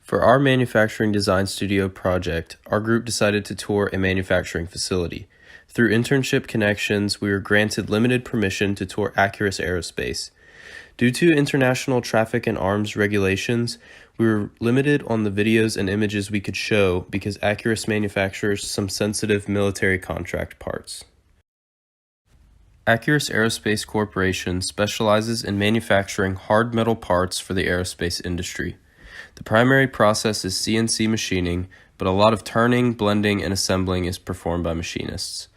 For our manufacturing design studio project, our group decided to tour a manufacturing facility. Through internship connections, we were granted limited permission to tour Accurus Aerospace. Due to international traffic and arms regulations, we were limited on the videos and images we could show because Accurus manufactures some sensitive military contract parts. Accurus Aerospace Corporation specializes in manufacturing hard metal parts for the aerospace industry. The primary process is CNC machining, but a lot of turning, blending, and assembling is performed by machinists.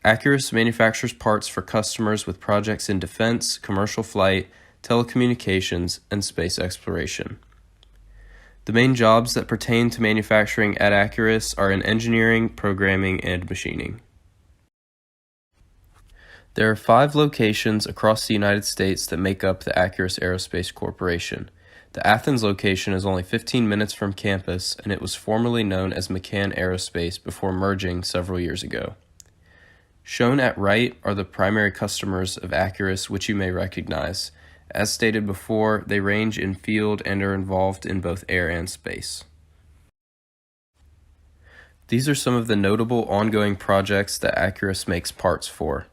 Accurus manufactures parts for customers with projects in defense, commercial flight, telecommunications, and space exploration. The main jobs that pertain to manufacturing at Accurus are in engineering, programming, and machining. There are 5 locations across the United States that make up the Accurus Aerospace Corporation. The Athens location is only 15 minutes from campus, and it was formerly known as McCann Aerospace before merging several years ago. Shown at right are the primary customers of Accurus, which you may recognize. As stated before, they range in field and are involved in both air and space. These are some of the notable ongoing projects that Accurus makes parts for.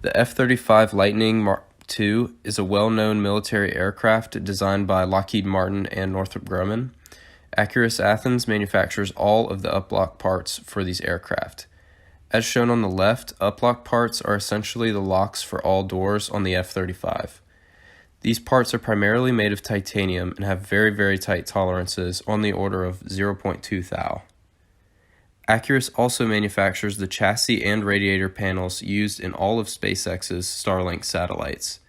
The F-35 Lightning Mark II is a well-known military aircraft designed by Lockheed Martin and Northrop Grumman. Accurus Athens manufactures all of the uplock parts for these aircraft. As shown on the left, uplock parts are essentially the locks for all doors on the F-35. These parts are primarily made of titanium and have very, very tight tolerances on the order of 0.2 thou. Accurus also manufactures the chassis and radiator panels used in all of SpaceX's Starlink satellites.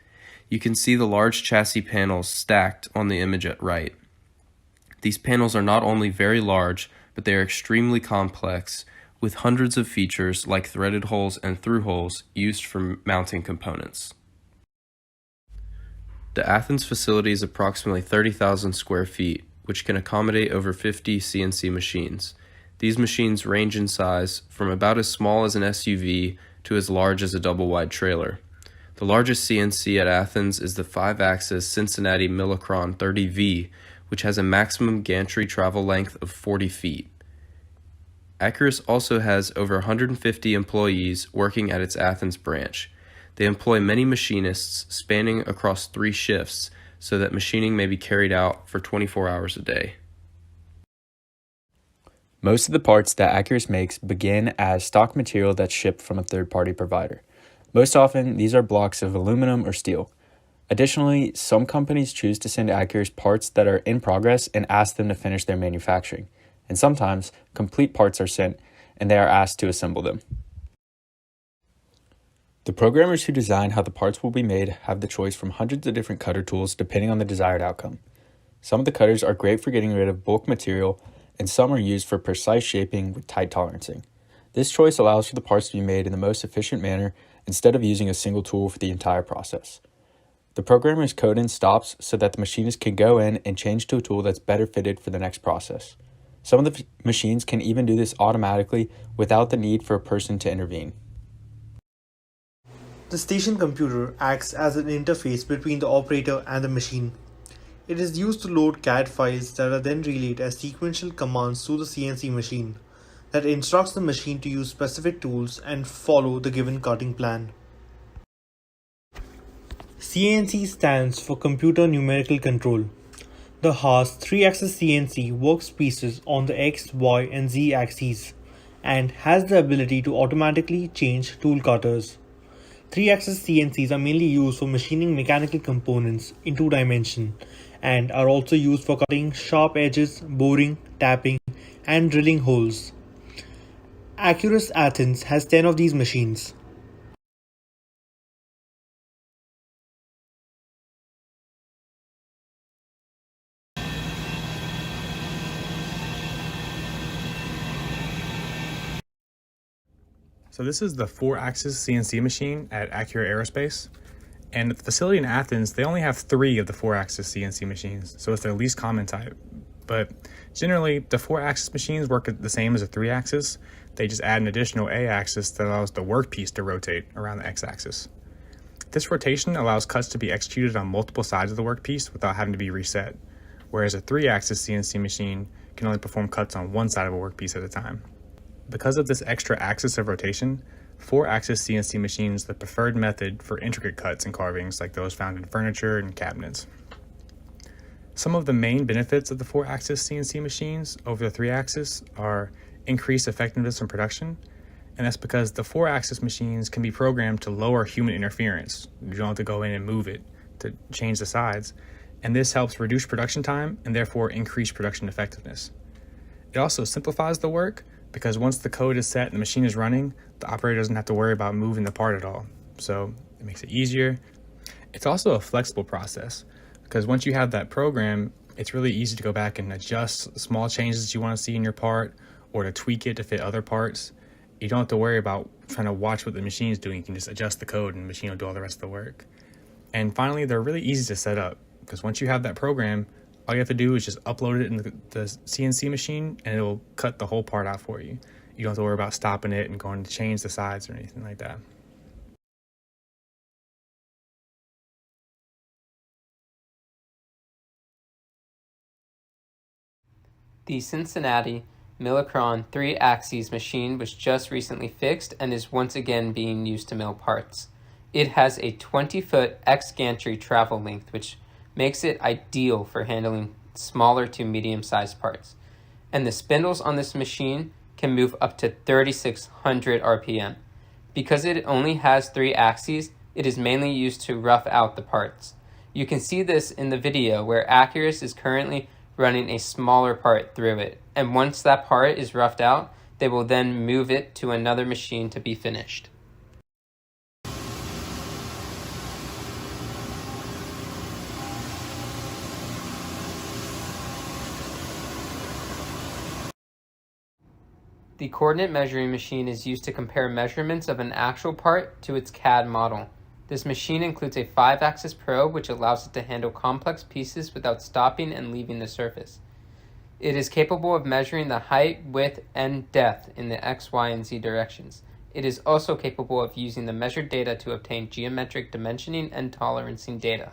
You can see the large chassis panels stacked on the image at right. These panels are not only very large, but they are extremely complex, with hundreds of features like threaded holes and through holes used for mounting components. The Athens facility is approximately 30,000 square feet, which can accommodate over 50 CNC machines. These machines range in size from about as small as an SUV to as large as a double-wide trailer. The largest CNC at Athens is the 5-axis Cincinnati Millicron 30V, which has a maximum gantry travel length of 40 feet. Accurus also has over 150 employees working at its Athens branch. They employ many machinists spanning across 3 shifts so that machining may be carried out for 24 hours a day. Most of the parts that Accurus makes begin as stock material that's shipped from a third-party provider. Most often, these are blocks of aluminum or steel. Additionally, some companies choose to send Accurus parts that are in progress and ask them to finish their manufacturing. And sometimes, complete parts are sent and they are asked to assemble them. The programmers who design how the parts will be made have the choice from hundreds of different cutter tools depending on the desired outcome. Some of the cutters are great for getting rid of bulk material, and some are used for precise shaping with tight tolerancing. This choice allows for the parts to be made in the most efficient manner instead of using a single tool for the entire process. The programmer's code in stops so that the machinist can go in and change to a tool that's better fitted for the next process. Some of the machines can even do this automatically without the need for a person to intervene. The station computer acts as an interface between the operator and the machine. It is used to load CAD files that are then relayed as sequential commands to the CNC machine that instructs the machine to use specific tools and follow the given cutting plan. CNC stands for Computer Numerical Control. The Haas 3-axis CNC works pieces on the X, Y, and Z axes and has the ability to automatically change tool cutters. 3-axis CNCs are mainly used for machining mechanical components in 2 dimensions and are also used for cutting sharp edges, boring, tapping, and drilling holes. Accurus Athens has 10 of these machines. So this is the 4-axis CNC machine at Accurus Aerospace. And at the facility in Athens, they only have 3 of the 4-axis CNC machines, so it's their least common type. But generally, the 4-axis machines work the same as a 3-axis. They just add an additional A-axis that allows the workpiece to rotate around the X-axis. This rotation allows cuts to be executed on multiple sides of the workpiece without having to be reset. whereas a 3-axis CNC machine can only perform cuts on one side of a workpiece at a time. Because of this extra axis of rotation, 4-axis CNC machines are the preferred method for intricate cuts and carvings like those found in furniture and cabinets. Some of the main benefits of the 4-axis CNC machines over the 3-axis are increased effectiveness in production, and that's because the 4-axis machines can be programmed to lower human interference. You don't have to go in and move it to change the sides, and this helps reduce production time and therefore increase production effectiveness. It also simplifies the work because once the code is set and the machine is running, the operator doesn't have to worry about moving the part at all. So it makes it easier. It's also a flexible process because once you have that program, it's really easy to go back and adjust small changes that you want to see in your part or to tweak it to fit other parts. You don't have to worry about trying to watch what the machine is doing. You can just adjust the code and the machine will do all the rest of the work. And finally, they're really easy to set up because once you have that program, all you have to do is just upload it in the CNC machine and it'll cut the whole part out for you. You don't have to worry about stopping it and going to change the sides or anything like that. The Cincinnati Millicron 3-axis machine was just recently fixed and is once again being used to mill parts. It has a 20-foot X-gantry travel length, which makes it ideal for handling smaller to medium-sized parts. And the spindles on this machine can move up to 3,600 RPM. Because it only has 3 axes, it is mainly used to rough out the parts. You can see this in the video where Accurus is currently running a smaller part through it, and once that part is roughed out, they will then move it to another machine to be finished. The coordinate measuring machine is used to compare measurements of an actual part to its CAD model. This machine includes a 5-axis probe which allows it to handle complex pieces without stopping and leaving the surface. It is capable of measuring the height, width, and depth in the X, Y, and Z directions. It is also capable of using the measured data to obtain geometric dimensioning and tolerancing data.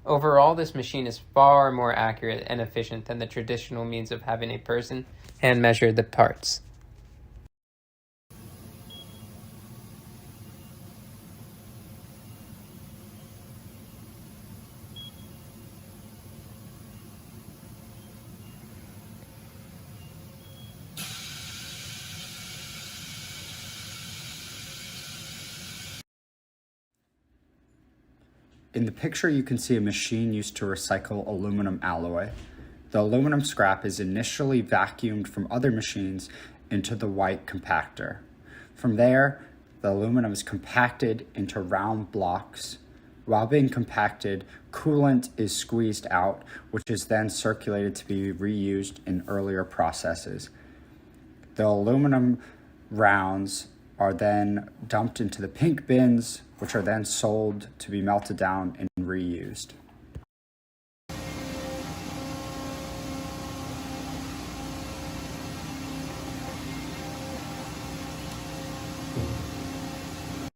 Overall, this machine is far more accurate and efficient than the traditional means of having a person hand measure the parts. In the picture, you can see a machine used to recycle aluminum alloy. The aluminum scrap is initially vacuumed from other machines into the white compactor. From there, the aluminum is compacted into round blocks. While being compacted, coolant is squeezed out, which is then circulated to be reused in earlier processes. The aluminum rounds are then dumped into the pink bins, which are then sold to be melted down and reused.